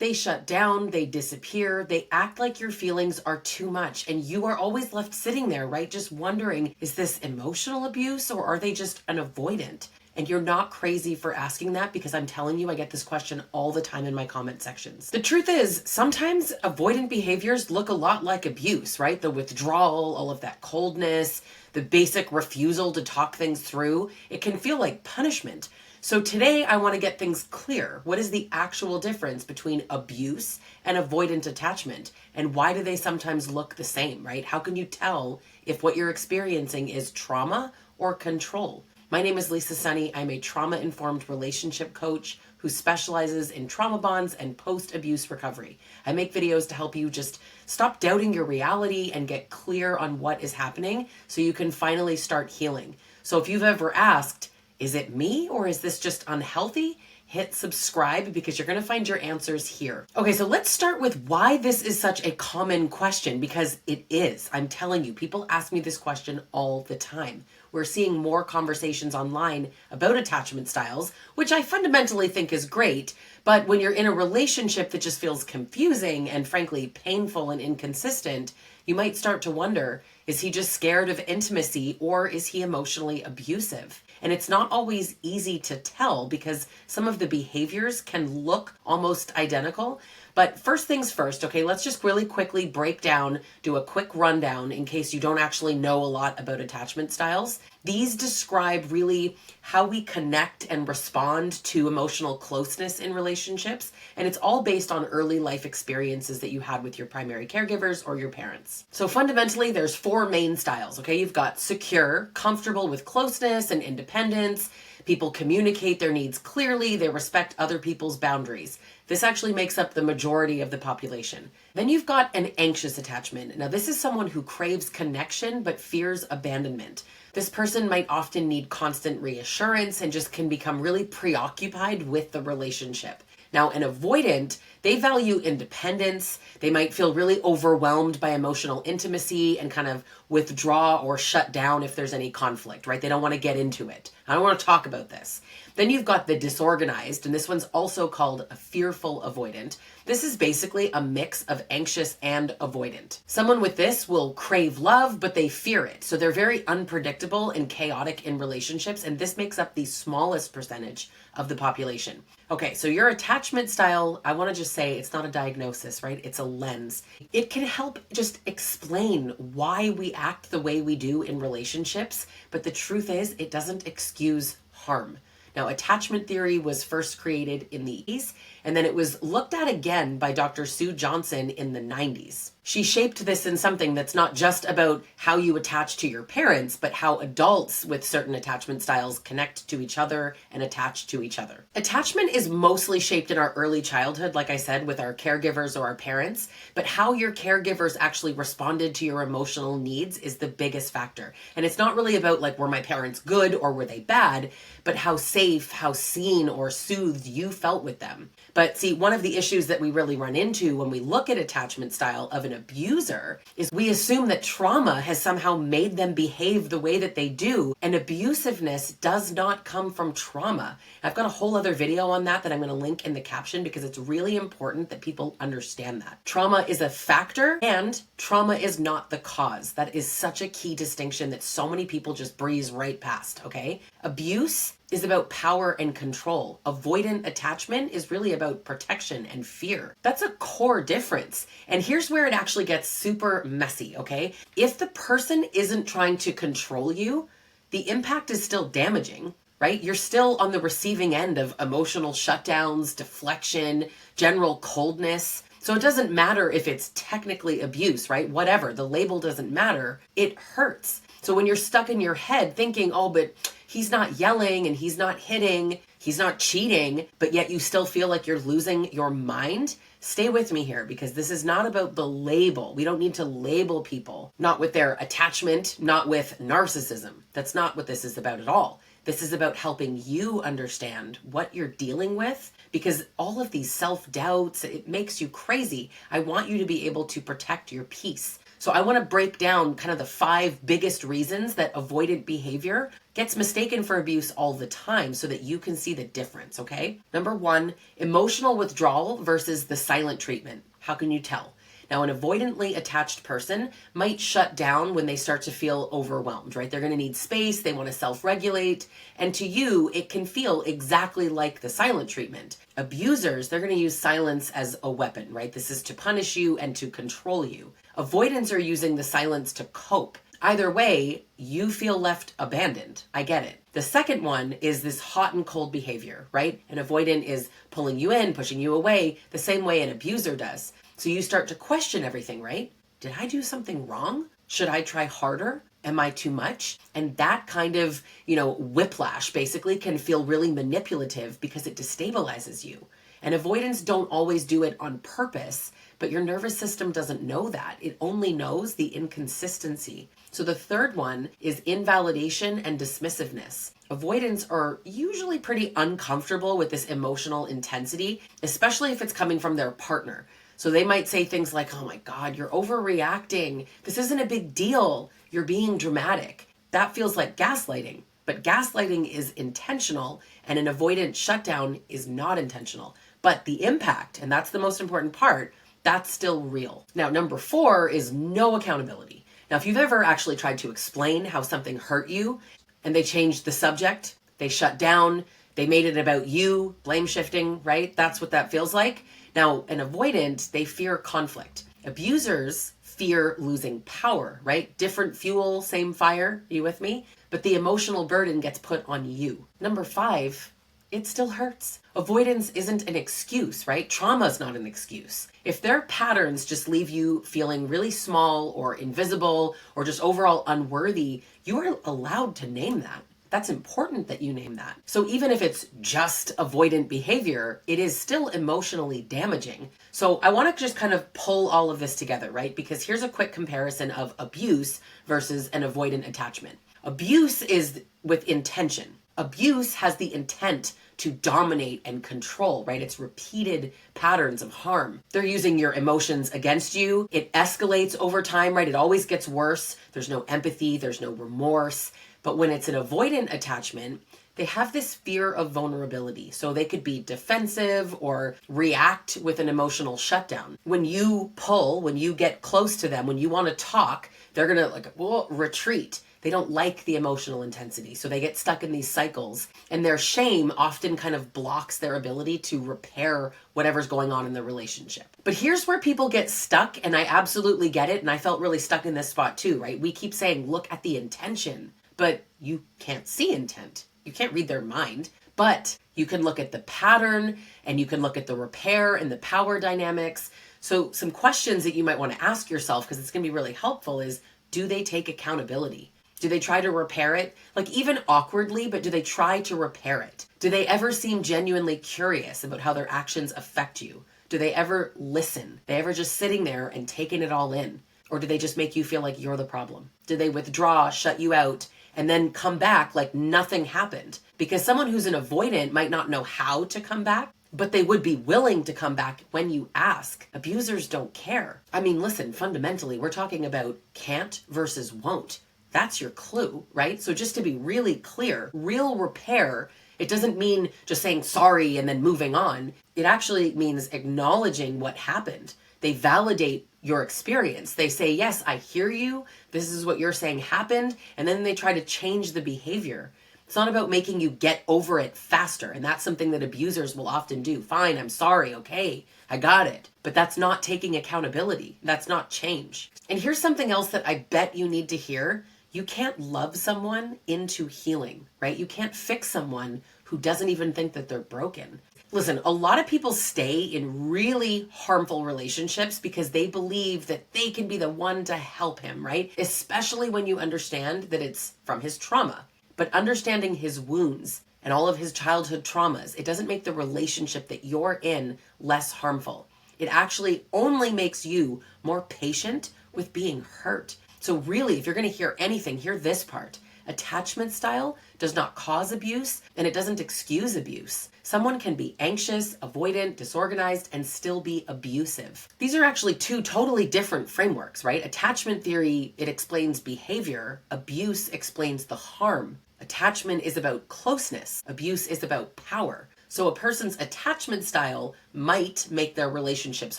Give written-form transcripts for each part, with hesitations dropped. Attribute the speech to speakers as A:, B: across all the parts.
A: They shut down, they disappear, they act like your feelings are too much, and you are always left sitting there, right? Just wondering, is this emotional abuse or are they just an avoidant? And you're not crazy for asking that, because I'm telling you, I get this question all the time in my comment sections. The truth is, sometimes avoidant behaviors look a lot like abuse, right? The withdrawal, all of that coldness, the basic refusal to talk things through. It can feel like punishment. So today I want to get things clear. What is the actual difference between abuse and avoidant attachment? And why do they sometimes look the same, right? How can you tell if what you're experiencing is trauma or control? My name is Lisa Sunny. I'm a trauma-informed relationship coach who specializes in trauma bonds and post-abuse recovery. I make videos to help you just stop doubting your reality and get clear on what is happening so you can finally start healing. So if you've ever asked, is it me or is this just unhealthy? Hit subscribe, because you're going to find your answers here. Okay, so let's start with why this is such a common question, because it is. I'm telling you, people ask me this question all the time. We're seeing more conversations online about attachment styles, which I fundamentally think is great. But when you're in a relationship that just feels confusing and frankly painful and inconsistent, you might start to wonder, is he just scared of intimacy or is he emotionally abusive? And it's not always easy to tell because some of the behaviors can look almost identical. But first things first, okay, let's just really quickly break down, do a quick rundown in case you don't actually know a lot about attachment styles. These describe really how we connect and respond to emotional closeness in relationships. And it's all based on early life experiences that you had with your primary caregivers or your parents. So fundamentally, there's four main styles, okay? You've got secure, comfortable with closeness and independence. People communicate their needs clearly. They respect other people's boundaries. This actually makes up the majority of the population. Then you've got an anxious attachment. Now, this is someone who craves connection but fears abandonment. This person might often need constant reassurance and just can become really preoccupied with the relationship. Now, an avoidant, they value independence. They might feel really overwhelmed by emotional intimacy and kind of withdraw or shut down if there's any conflict, right? They don't want to get into it. I don't want to talk about this. Then you've got the disorganized, and this one's also called a fearful avoidant. This is basically a mix of anxious and avoidant. Someone with this will crave love, but they fear it. So they're very unpredictable and chaotic in relationships, and this makes up the smallest percentage of the population. Okay, so your attachment style, I want to just say it's not a diagnosis, right? It's a lens. It can help just explain why we act the way we do in relationships, but the truth is it doesn't excuse harm. Now, attachment theory was first created in the 80s, and then it was looked at again by Dr. Sue Johnson in the 90s. She shaped this in something that's not just about how you attach to your parents, but how adults with certain attachment styles connect to each other and attach to each other. Attachment is mostly shaped in our early childhood, like I said, with our caregivers or our parents, but how your caregivers actually responded to your emotional needs is the biggest factor. And it's not really about like, were my parents good or were they bad, but how safe, how seen or soothed you felt with them. But see, one of the issues that we really run into when we look at attachment style of an abuser is we assume that trauma has somehow made them behave the way that they do. And abusiveness does not come from trauma. I've got a whole other video on that I'm going to link in the caption because it's really important that people understand that. Trauma is a factor and trauma is not the cause. That is such a key distinction that so many people just breeze right past, okay? Abuse is about power and control. Avoidant attachment is really about protection and fear. That's a core difference. And here's where it actually gets super messy, okay? If the person isn't trying to control you, the impact is still damaging, right? You're still on the receiving end of emotional shutdowns, deflection, general coldness. So it doesn't matter if it's technically abuse, right? Whatever, the label doesn't matter. It hurts. So when you're stuck in your head thinking, oh, but he's not yelling and he's not hitting, he's not cheating, but yet you still feel like you're losing your mind, stay with me here because this is not about the label. We don't need to label people, not with their attachment, not with narcissism. That's not what this is about at all. This is about helping you understand what you're dealing with because all of these self-doubts, it makes you crazy. I want you to be able to protect your peace. So I want to break down kind of the 5 biggest reasons that avoidant behavior gets mistaken for abuse all the time so that you can see the difference, okay? Number one, emotional withdrawal versus the silent treatment. How can you tell? Now, an avoidantly attached person might shut down when they start to feel overwhelmed, right? They're going to need space. They want to self-regulate. And to you, it can feel exactly like the silent treatment. Abusers, they're going to use silence as a weapon, right? This is to punish you and to control you. Avoidants are using the silence to cope. Either way, you feel left abandoned. I get it. The second one is this hot and cold behavior, right? An avoidant is pulling you in, pushing you away, the same way an abuser does. So you start to question everything, right? Did I do something wrong? Should I try harder? Am I too much? And that kind of, whiplash basically can feel really manipulative because it destabilizes you. And avoidants don't always do it on purpose, but your nervous system doesn't know that. It only knows the inconsistency. So the third one is invalidation and dismissiveness. Avoidants are usually pretty uncomfortable with this emotional intensity, especially if it's coming from their partner. So they might say things like, oh my God, you're overreacting. This isn't a big deal. You're being dramatic. That feels like gaslighting. But gaslighting is intentional and an avoidant shutdown is not intentional. But the impact, and that's the most important part, that's still real. Now, number 4 is no accountability. Now, if you've ever actually tried to explain how something hurt you and they changed the subject, they shut down, they made it about you, blame shifting, right? That's what that feels like. Now, an avoidant, they fear conflict. Abusers fear losing power, right? Different fuel, same fire. Are you with me? But the emotional burden gets put on you. Number 5, it still hurts. Avoidance isn't an excuse, right? Trauma's not an excuse. If their patterns just leave you feeling really small or invisible or just overall unworthy, you are allowed to name that. That's important that you name that. So even if it's just avoidant behavior, it is still emotionally damaging. So I want to just kind of pull all of this together, right? Because here's a quick comparison of abuse versus an avoidant attachment. Abuse is with intention. Abuse has the intent to dominate and control, right? It's repeated patterns of harm. They're using your emotions against you. It escalates over time, right? It always gets worse. There's no empathy. There's no remorse. But when it's an avoidant attachment, they have this fear of vulnerability. So they could be defensive or react with an emotional shutdown. When you pull, when you get close to them, when you want to talk, they're going to retreat. They don't like the emotional intensity. So they get stuck in these cycles. And their shame often kind of blocks their ability to repair whatever's going on in the relationship. But here's where people get stuck, and I absolutely get it. And I felt really stuck in this spot too, right? We keep saying, look at the intention. But you can't see intent. You can't read their mind, but you can look at the pattern and you can look at the repair and the power dynamics. So some questions that you might want to ask yourself, because it's going to be really helpful, is do they take accountability? Do they try to repair it? Like even awkwardly, but do they try to repair it? Do they ever seem genuinely curious about how their actions affect you? Do they ever listen? They ever just sitting there and taking it all in? Or do they just make you feel like you're the problem? Do they withdraw, shut you out, and then come back like nothing happened? Because someone who's an avoidant might not know how to come back, but they would be willing to come back when you ask. Abusers don't care. I mean, listen, fundamentally, we're talking about can't versus won't. That's your clue, right? So just to be really clear, real repair, it doesn't mean just saying sorry and then moving on. It actually means acknowledging what happened. They validate your experience. They say, yes, I hear you. This is what you're saying happened. And then they try to change the behavior. It's not about making you get over it faster. And that's something that abusers will often do. Fine, I'm sorry. Okay, I got it. But that's not taking accountability. That's not change. And here's something else that I bet you need to hear. You can't love someone into healing, right? You can't fix someone who doesn't even think that they're broken. Listen, a lot of people stay in really harmful relationships because they believe that they can be the one to help him, right? Especially when you understand that it's from his trauma. But understanding his wounds and all of his childhood traumas, it doesn't make the relationship that you're in less harmful. It actually only makes you more patient with being hurt. So really, if you're going to hear anything, hear this part. Attachment style does not cause abuse, and it doesn't excuse abuse. Someone can be anxious, avoidant, disorganized, and still be abusive. These are actually two totally different frameworks, right? Attachment theory, it explains behavior. Abuse explains the harm. Attachment is about closeness. Abuse is about power. So a person's attachment style might make their relationships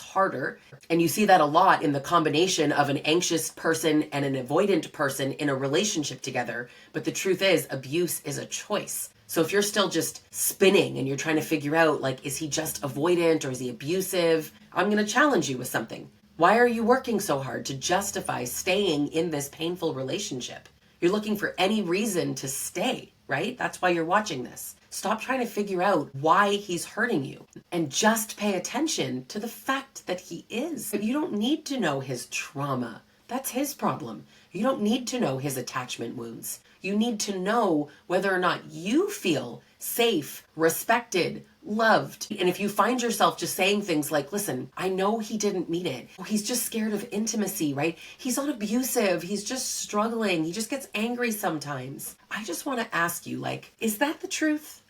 A: harder. And you see that a lot in the combination of an anxious person and an avoidant person in a relationship together. But the truth is, abuse is a choice. So if you're still just spinning and you're trying to figure out, like, is he just avoidant or is he abusive? I'm going to challenge you with something. Why are you working so hard to justify staying in this painful relationship? You're looking for any reason to stay, right? That's why you're watching this. Stop trying to figure out why he's hurting you and just pay attention to the fact that he is. You don't need to know his trauma. That's his problem. You don't need to know his attachment wounds. You need to know whether or not you feel safe, respected, loved. And if you find yourself just saying things like, listen, I know he didn't mean it. He's just scared of intimacy, right? He's not abusive. He's just struggling. He just gets angry sometimes. I just want to ask you, like, is that the truth?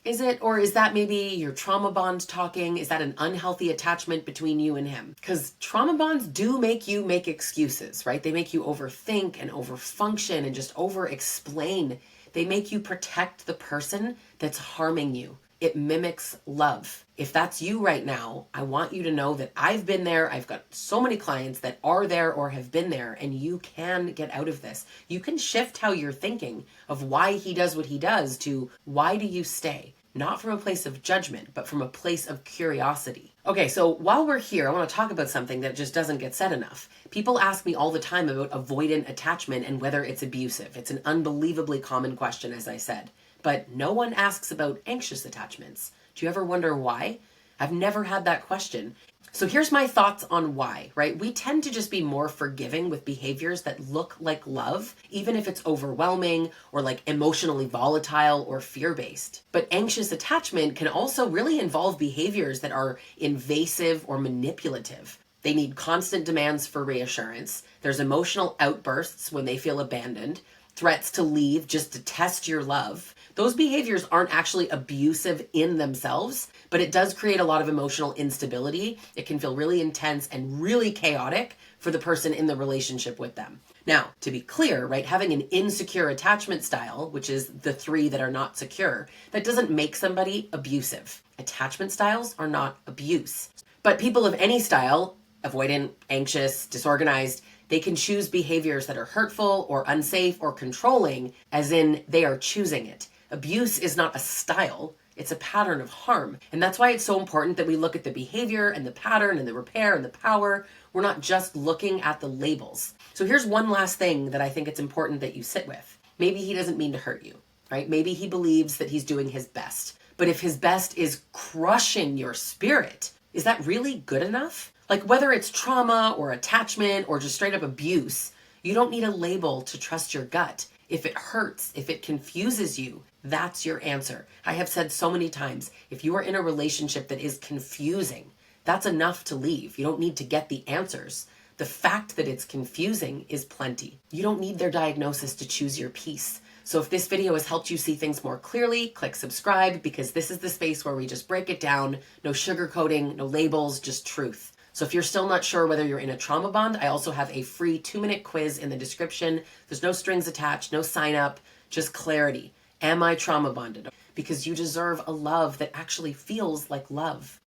A: Is it? Or is that maybe your trauma bond talking? Is that an unhealthy attachment between you and him? Because trauma bonds do make you make excuses, right? They make you overthink and overfunction and just over-explain. They make you protect the person that's harming you. It mimics love. If that's you right now, I want you to know that I've been there. I've got so many clients that are there or have been there, and you can get out of this. You can shift how you're thinking of why he does what he does to why do you stay? Not from a place of judgment, but from a place of curiosity. Okay, so while we're here, I want to talk about something that just doesn't get said enough. People ask me all the time about avoidant attachment and whether it's abusive. It's an unbelievably common question, as I said. But no one asks about anxious attachments. Do you ever wonder why? I've never had that question. So here's my thoughts on why, right? We tend to just be more forgiving with behaviors that look like love, even if it's overwhelming or like emotionally volatile or fear-based. But anxious attachment can also really involve behaviors that are invasive or manipulative. They need constant demands for reassurance. There's emotional outbursts when they feel abandoned, threats to leave just to test your love. Those behaviors aren't actually abusive in themselves, but it does create a lot of emotional instability. It can feel really intense and really chaotic for the person in the relationship with them. Now, to be clear, right, having an insecure attachment style, which is the three that are not secure, that doesn't make somebody abusive. Attachment styles are not abuse. But people of any style, avoidant, anxious, disorganized, they can choose behaviors that are hurtful or unsafe or controlling, as in they are choosing it. Abuse is not a style, it's a pattern of harm. And that's why it's so important that we look at the behavior and the pattern and the repair and the power. We're not just looking at the labels. So here's one last thing that I think it's important that you sit with. Maybe he doesn't mean to hurt you, right? Maybe he believes that he's doing his best. But if his best is crushing your spirit, is that really good enough? Like whether it's trauma or attachment or just straight up abuse, you don't need a label to trust your gut. If it hurts, if it confuses you, that's your answer. I have said so many times, if you are in a relationship that is confusing, that's enough to leave. You don't need to get the answers. The fact that it's confusing is plenty. You don't need their diagnosis to choose your peace. So if this video has helped you see things more clearly, click subscribe, because this is the space where we just break it down. No sugarcoating, no labels, just truth. So if you're still not sure whether you're in a trauma bond, I also have a free 2-minute quiz in the description. There's no strings attached, no sign up, just clarity. Am I trauma bonded? Because you deserve a love that actually feels like love.